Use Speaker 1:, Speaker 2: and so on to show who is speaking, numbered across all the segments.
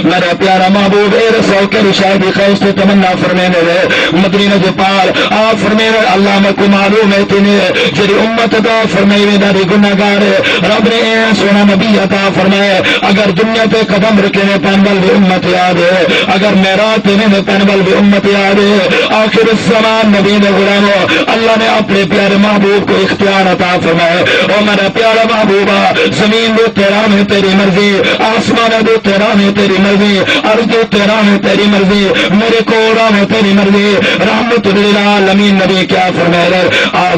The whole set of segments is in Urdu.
Speaker 1: میرا پیارا محبوب اے رسول کے رشادی خواست تمنا فرمینے لے مدینہ جو پار آپ فرمینے اللہ میں کو معلوم ہے تینے جری امت عطا فرمائے داری گناہگار رب نے اے سونا نبی عطا فرمائے اگر دنیا پہ قدم رکھنے پنبل بھی امت یاد ہے اگر میرات میں پنبل بھی امت یاد ہے آخر الزمان نبی نے غلاموں اللہ نے اپنے پیارے محبوب کو اختیار عطا فرمائے او میرا پیارا محبوبہ زمین دو تیرا میں تیری مرضی آسمان دو تیرا میں تیری مرضی عرض دو تیرا میں تیری مرضی میرے کوڑا میں تیری مرضی رحمت للعالمین نبی کیا فرمائے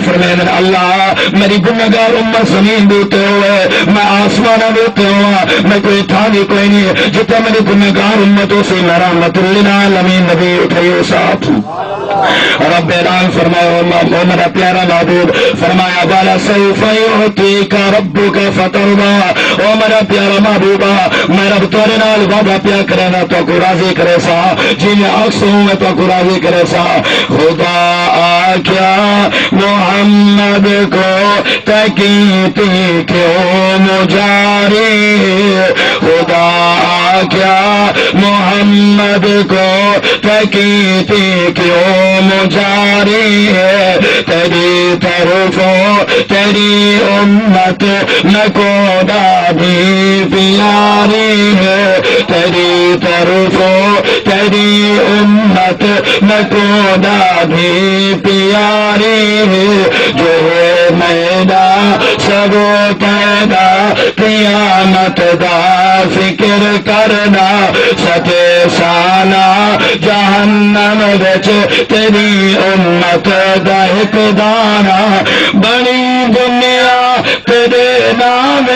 Speaker 1: فرمائے اللہ میری گناہگار امت زمین دوتے ہوئے میں آسمان دوتے ہوا میں کوئی تھا بھی کوئی نہیں جتنا میری گناہگار امتوں سے میں رحمت للعالمین نبی اٹھائیو ساتھ رب اعلان فرمایا میرا پیارا محبوب فرمایا بالا سوف یعطیک ربک فترضی او میرا پیارا محبوبہ میں رب تورے نال وعدہ پیا کرے نا تو کو راضی کرے سا جی میں اکسوں میں تو کو راضی کرے سا خدا کیا محمد کو تکیتی کیوں مجاری خدا کیا محمد کو تکیتی کیوں مجاری تیری طرفوں تیری امت نکو دادی پیاری ہے تیری طرفوں تیری امت نکو دادی پیاری ہے جو ہے میدا سب پیدا قیامت دا فکر کرنا ستے سالہ جہنم بچ تیری امت دا ایک دانا بڑی دنیا تیرے نام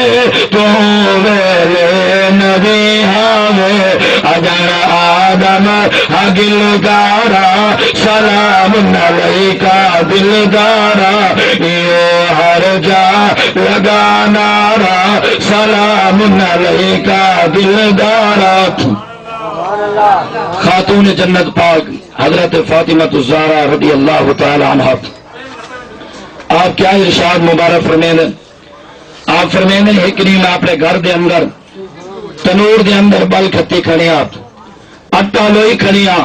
Speaker 1: تو ویلے نبی ہمیں اجر آدم گلدارا سلام علیکہ دلدارا یہ ہر جا لگا نارا سلام علیکہ دلدارا خاتون جنت پاک حضرت فاطمہ الزہرا رضی اللہ تعالی عنہ آپ کیا ارشاد مبارک فرمینے آپ فرمینے ہکری میں اپنے گھر دے اندر تنور دے اندر بل کھتی کھڑیاں اٹا لوئی کھڑیاں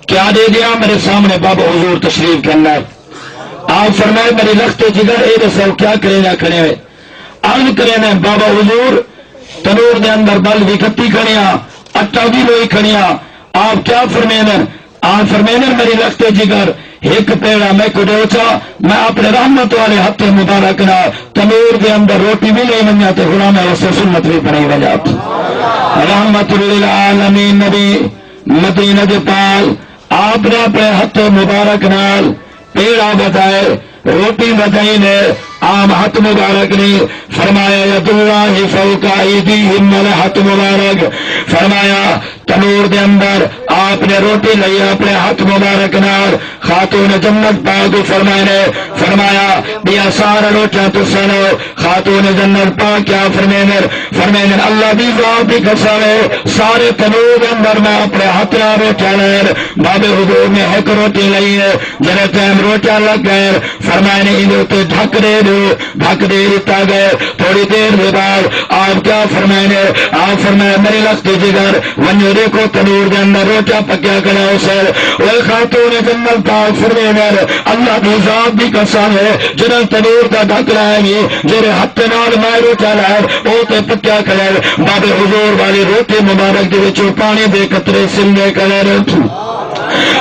Speaker 1: کیا دے دیا میرے سامنے بابا حضور تشریف کرنا ہے آپ فرمائے میری لخت جگر اے رسول کیا کرے نہ کھڑے ہوئے عرض کرے نہ بابا حضور تنور دے اندر بل بھی کھتی کھڑیاں اٹا بھی لوئی کھڑیاں آپ کیا فرمینے آپ فرمینے میری لخت جگر ایک پیڑا میں کو ڈوچا میں اپنے رحمت والے ہاتھ مبارک نہ تنور دے اندر روٹی بھی نہیں بن جاتے غلام ہے اس سے سنت بھی پڑھی بن جاتی رحمت للعالمین نبی مدینہ جو پال آپ نے اپنے ہاتھ مبارک نال پیڑا بتائے روٹی بتائی نے عام ہاتھ مبارک نے فرمایا ید اللہ فوق ایدیہم ہاتھ مبارک فرمایا تنور دے اندر آپ نے روٹی لئی اپنے ہاتھ مبارک نال خاتون جنت پاک فرمایا بیا سارا روٹا تو سنو خاتون جنت پاک کیا فرمینے اللہ دی ذات دی قسم ہے سارے تنور دے اندر میں اپنے ہاتھ نال روٹا لیر بابے حضور نے ایک روٹی لئی ہے جنہیں ٹائم روٹا لگ گئے فرمائنے انہوں تے ڈھک دے دیتا گئے تھوڑی دیر کے بعد آپ کیا فرمائنے آپ فرمائے میری لخت جگر ونجو دیکھو تنور دے اندر روٹا پکیا کرا اسے وہ خاتون جنت پاک فرمینے اللہ دی ذات دی قسم ہے جنہیں تنور دا ڈھک رہے گی جنہیں ہاتھ نال میں روٹا لائے وہ تے پکیا کرے باب حضور والی روٹی مبارک دے وچوں پانی دے قطرے سلنے کرے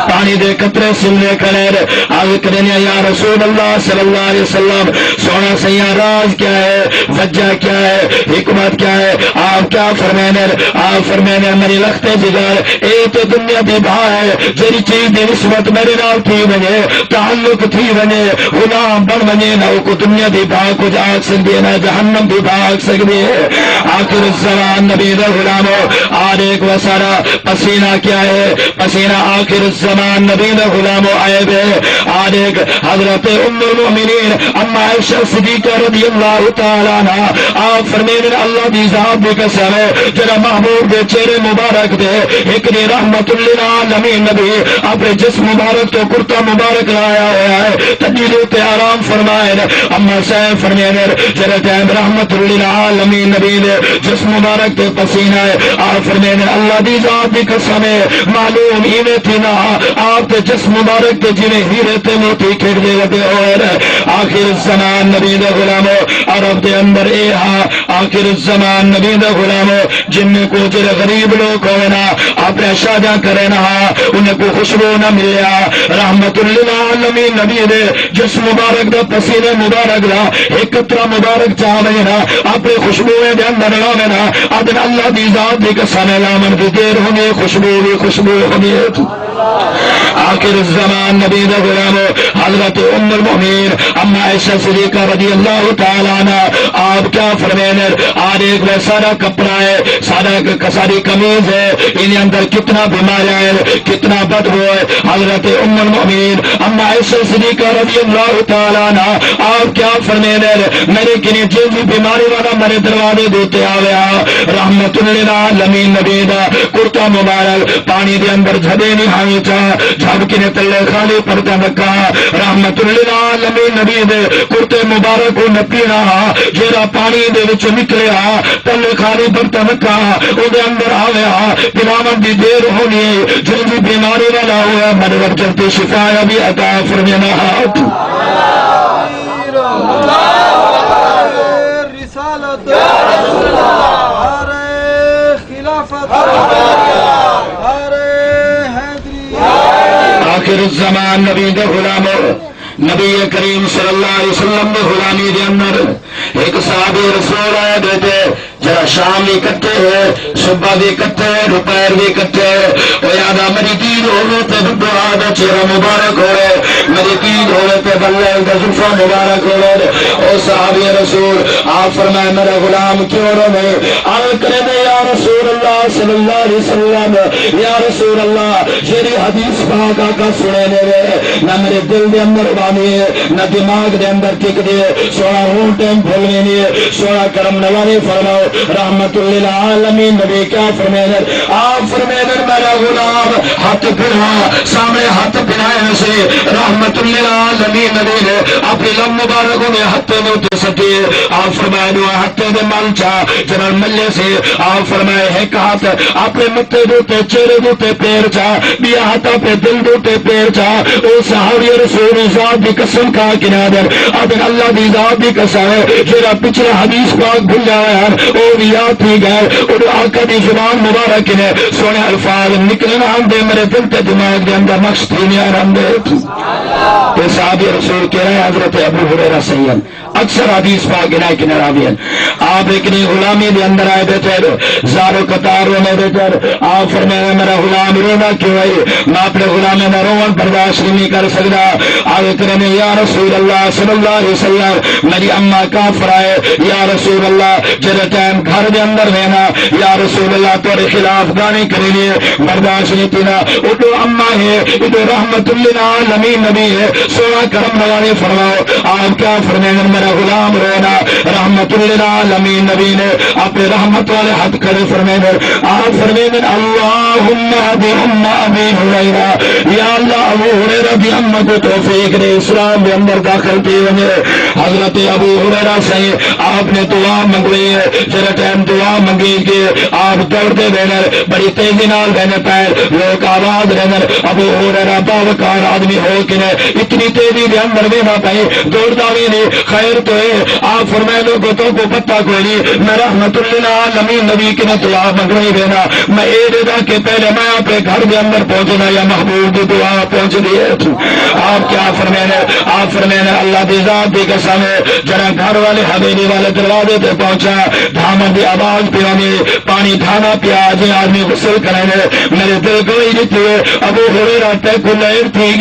Speaker 1: پانی دے قطرے سلنے کرے آگے کرنے یا رسول اللہ صلی اللہ علیہ وسلم سونا سیاں راز کیا ہے وجہ کیا ہے حکمت کیا ہے آپ کیا فرمینے میری لخت جگر اے تو دنیا دی بھا ہے جری چیز دی نسبت میرے نال تھی بنے تعلق تھی بنے غلام بن بنے نہ کو دنیا دی بھا کچھ آگ سکتی ہے نہ جہنم دی بھا آگ سکتی ہے آخر الزمان نبی دا غلامو آر ایک وسارا پسینہ کیا ہے پسینہ آخر آخر الزمان نبی نے غلاموں آئے ہوئے آج ایک حضرت ام المؤمنین اما عائشہ صدیقہ رضی اللہ تعالیٰ عنہ آپ فرمینے اللہ دی ذات دی قسم ہے جرا محبوب دے چہرے مبارک دے ایک نے رحمت للعالمین نبی اپنے جسم مبارک تو کرتا مبارک لایا ہوا ہے تجیلو تے آرام فرمائے اما سین فرمینے جرا ٹائم رحمت للعالمین نبی دے جسم مبارک تے پسینہ ہے آپ فرمینے اللہ دی ذات دی قسم ہے معلوم ایویں تھی نا آپ تے جسم مبارک تے جنہیں ہیرے تے موتی کھڑ دے لگے ہوئے آخر الزمان نبی دے غلاموں عرب دے اندر اے ہاں آخر الزمان نبی دے غلاموں جن کو جرے غریب لوگ ہونا اپنے شادہ کرے نا انہیں کو خوشبو نہ ملیا رحمت للعالمین نبی دے جسم مبارک دا پسینے مبارک دا ایک قطرہ مبارک چاہے نا اپنے خوشبوئے دے اندر لاوے نا ادن اللہ دی ذات دی قسم لامن کی دیر ہونی خوشبو ہونی آخر الزمان نبی دے غلاموں حضرت ام المؤمنین اما عائشہ صدیقہ رضی اللہ تعالیٰ عنہ آپ کیا فرمینے آج ایک وہ سارا کپڑا ہے ساری قمیض ہے ان اندر کتنا بیماریاں ہے کتنا بدبو ہے حضرت ام المؤمنین اما عائشہ صدیقہ رضی اللہ تعالیٰ عنہ آپ کیا فرمینے میرے کنی جیسی بیماری والا میرے دروازے دیتے آویا رحمت للعالمین نبی دا کرتا مبارک پانی دے اندر جھدے نہیں ہائی چاہ جھب کے تلے خالی پڑتا رکھا رحمت للعالمین نبی دے کرتے مبارک کو نہ پینا جیرا پانی دے وچ نکلیا تلے خالی پڑتا رکھا او دے اندر آویا پلاون دی دیر ہونی جو بھی بیماری والا ہوا میرے وقت چلتے شفا بھی عطا فرمینا ہاتھ
Speaker 2: رسالت خلافت
Speaker 1: آخر الزمان نبی دے غلاموں نبی کریم صلی اللہ علیہ وسلم دے غلامی دے اندر ایک صحابی رسول آئے بیٹے جرا شام بھی کٹے ہے صبح بھی کٹے ہے دوپہر بھی کٹے ہے وہ یادا میری دید ہونے پہ دعا دا چہرہ مبارک ہو رہے میری دید ہونے پہ بلے کا زلفہ مبارک ہو رہے او صحابی رسول آپ فرمائے میرا غلام کیوں رو میں آل کرے میں یا رسول اللہ صلی اللہ علیہ وسلم یا رسول اللہ جیری حدیث پاک آقا سنے لے نہ میرے دل دے اندر بانی ہے نہ دماغ دے اندر ٹک دے سوڑا ہون ٹیم بھولنے نہیں سوڑا کرم نوارے فرماؤ رحمت للعالمین نبی کیا فرمینے آپ فرمینے میرا غلام ہاتھ پھرا سامنے ہاتھ پھرائے سے رحمت للعالمین نبی نے اپنی لم مبارکوں میں ہاتھ میں اتر سکے آپ فرمائے دعا ہاتھ دے ملچا جنرل ملے سے آپ فرمائے ایک ہاتھ اپنے متے دوتے چہرے دوتے پیر چا بیا ہاتھا پہ دل دوتے پیر چا او صحابی رسول ذات دی قسم کا کنادر ادن اللہ دی ذات دی قسم ہے جیرا پچھلا حدیث پاک بھول جایا ہے اور یاد ہی گئے اور آقا دی زبان مبارک نے سونے الفاظ نکلنا ہم دے میرے دل تے دماغ دے اندر نقش تھی نیار ہم دے تو صحابی رسول کہہ رہے ہیں حضرت ابو ہریرہ سید اکثر حدیث پاک گنائے کی نراوی ہیں آپ ایک نئی غلامی دے اندر آئے بیٹھے زارو قطار رونے بیٹھے آپ فرمائے میرا غلام رونا کیوں ہے میں اپنے غلام میں روان برداشت نہیں کر سکتا آگے کرنے یا رسول اللہ صلی اللہ علیہ وسلم میری اماں کافر آئے یا رسول اللہ جرے ٹائم گھر دے اندر رہنا یا رسول اللہ تورے خلاف گانے کرنے برداشت نہیں تینا اٹھو اماں ہے اٹھو رحمت للعالمین نبی ہے سونا کرم نوانے فرماؤ آپ کیا فرمائے میرا غلام رونا رحمت للعالمین نبی نے اپنے رحمت والے حد کرے فرمائے آپ فرمائے اللہم ابی ام ابی ہریرہ یا اللہ ابو ہریرہ بھی امہ کو توفیق دے اسلام کے اندر داخل کیے حضرت ابو ہریرہ سے آپ نے دعا منگوئی ہے جرا ٹائم دعا منگی کہ آپ دوڑتے رہنے بڑی تیزی نال رہنے پیر لوگ آواز رہنے ابو ہریرہ باوقار آدمی ہو کے اتنی تیزی دے اندر رہنا پائے دوڑتا بھی نہیں خیر تو ہے آپ فرمائے لوگوں تو کو پتہ کوئی نہیں میں رحمت للعالمین نبی کی نے دعا منگوئی رہنا میں اے رضا کہ پہلے میں اپنے گھر کے اندر پہنچنا یا محبوب کی دعا پہنچ دیئے آپ کیا فرمائے آپ فرمائے اللہ دی ذات دی قسم ہے جرا گھر والے حویلی والے دروازے پہ پہنچا دھامن دی آواز پیونی پانی دھانا پیا جی آدمی غسل کرنے میرے دل کو ہی دیتی ہے ابو ہریرہ تے کو لہر تھی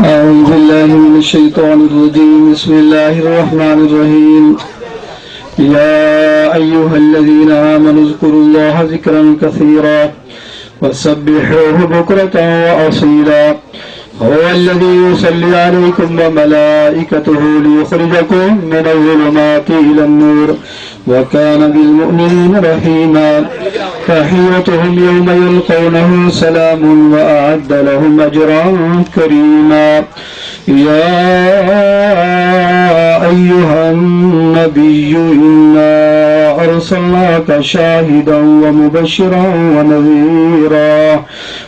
Speaker 2: أعوذ بالله من الشيطان الرجيم بسم الله الرحمن الرحيم يا أيها الذين آمنوا اذكروا الله ذكرا كثيرا وسبحوه بكرة وأصيلا هو الذي يصلي عليكم وملائكته ليخرجكم من الظلمات إلى النور وكان بالمؤمنين رحيما تحيتهم يوم يلقونه سلام وأعد لهم أجرا كريما يا أيها النبي إنا أرسلناك شاهدا ومبشرا ونذيرا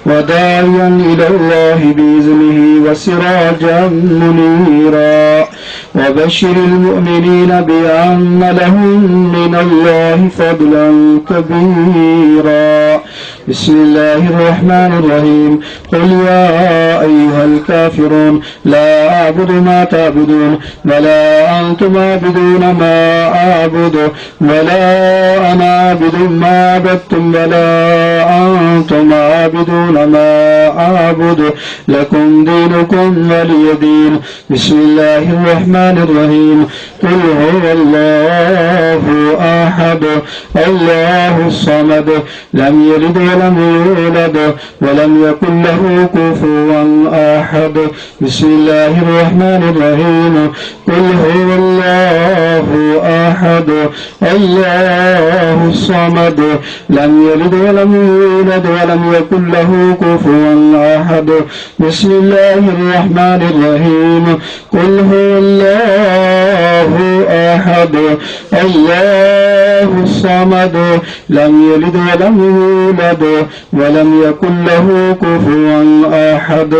Speaker 2: وداعيا إلى الله بإذنه وسراجا منيرا وبشر المؤمنين بأن لهم من الله فضلا كبيرا بسم الله الرحمن الرحيم قل يا أيها الكافرون لا أعبد ما تعبدون ولا أنتم عابدون ما أعبد ولا أنا عابد ما عبدتم ولا أنتم عابدون ما أعبد لكم دينكم ولي دين بسم الله الرحمن الرحيم قل هو الله أحد الله الصمد لم يلد ولم يولد ولم يكن له كفوا أحد بسم الله الرحمن الرحيم قل هو الله أحد الله الصمد لم يلد ولم يولد ولم يكن له كفوا أحد بسم الله الرحمن الرحيم قل هو الله أحد الله الصمد لم يلد ولم يولد ولم يكن له كفوا أحد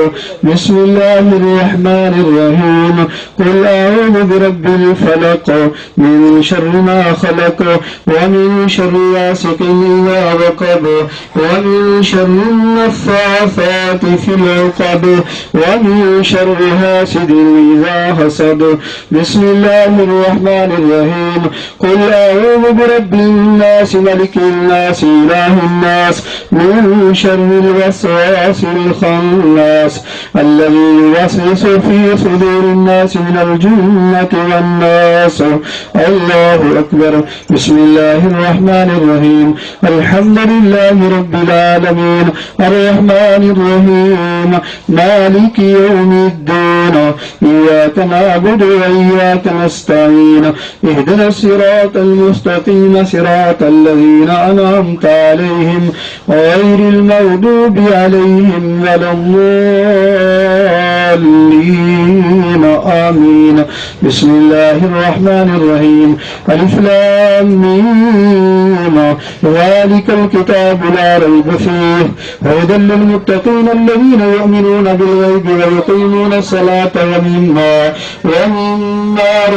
Speaker 2: بسم الله الرحمن الرحيم قل أعوذ برب الفلق من شر ما خلق ومن شر غاسق إذا وقب ومن شر النفاثات في العقد ومن شر حاسد إذا حسد بسم الله الرحمن الرحيم قل أعوذ برب الناس ملك الناس إله الناس من شر الوسواس الخناس الذي يوسوس في صدور الناس من الجنة والناس الله أكبر بسم الله الرحمن الرحيم الحمد لله رب العالمين الرحمن الرحيم مالك يوم الدين إياك نعبد وإياك نستعين اهدنا الصراط المستقيم صراط الذين أنعمت عليهم غير المغضوب عليهم ولا الضالين آمين بسم الله الرحمن الرحيم ألف لام ميم ذلك الكتاب لا ريب فيه هدى للمتقين الذين يؤمنون بالغيب ويقيمون الصلاة ومما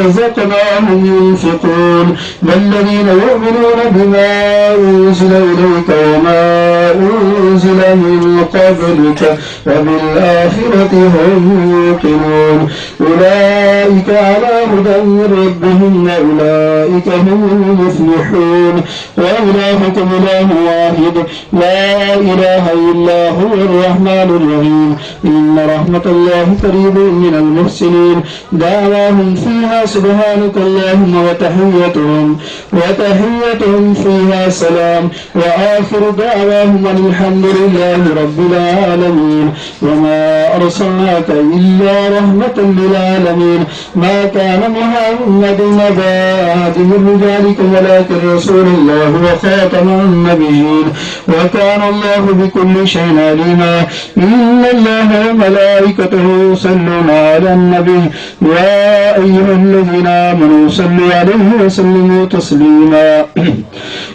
Speaker 2: رزقناهم ينفقون والذين يؤمنون بما أنزل إليك وما أنزل من قبلك وبالآخرة هم يوقنون أولئك على هدى من ربهم وأولئك هم المفلحون وإلهكم إله واحد لا إله إلا هو الرحمن الرحيم إن رحمة الله قريب من المحسنين دعواهم فيها سبحانك اللهم وتحيتهم فيها سلام وآخر دعواهم أن الحمد لله رب العالمين وما أرسلناك إلا رحمة للعالمين ما كان محمد نبا أحد من رجالكم ولكن رسول الله وخاتم النبيين وكان الله بكل شيء عليما إن الله وملائكته يصلون على النبي يا أيها الذين آمنوا صلوا عليه وسلموا تسليما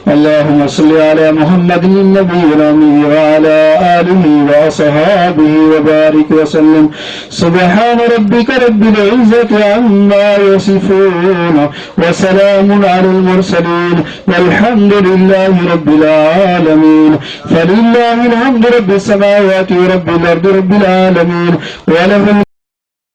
Speaker 2: اللهم صل على محمد النبي الأمي وعلى آله وصحابه وبارك وسلم سبحان ربك رب العزة عما يصفون وسلام على المرسلين والحمد لله رب العالمين فلله الحمد رب السماوات ورب الأرض رب العالمين وله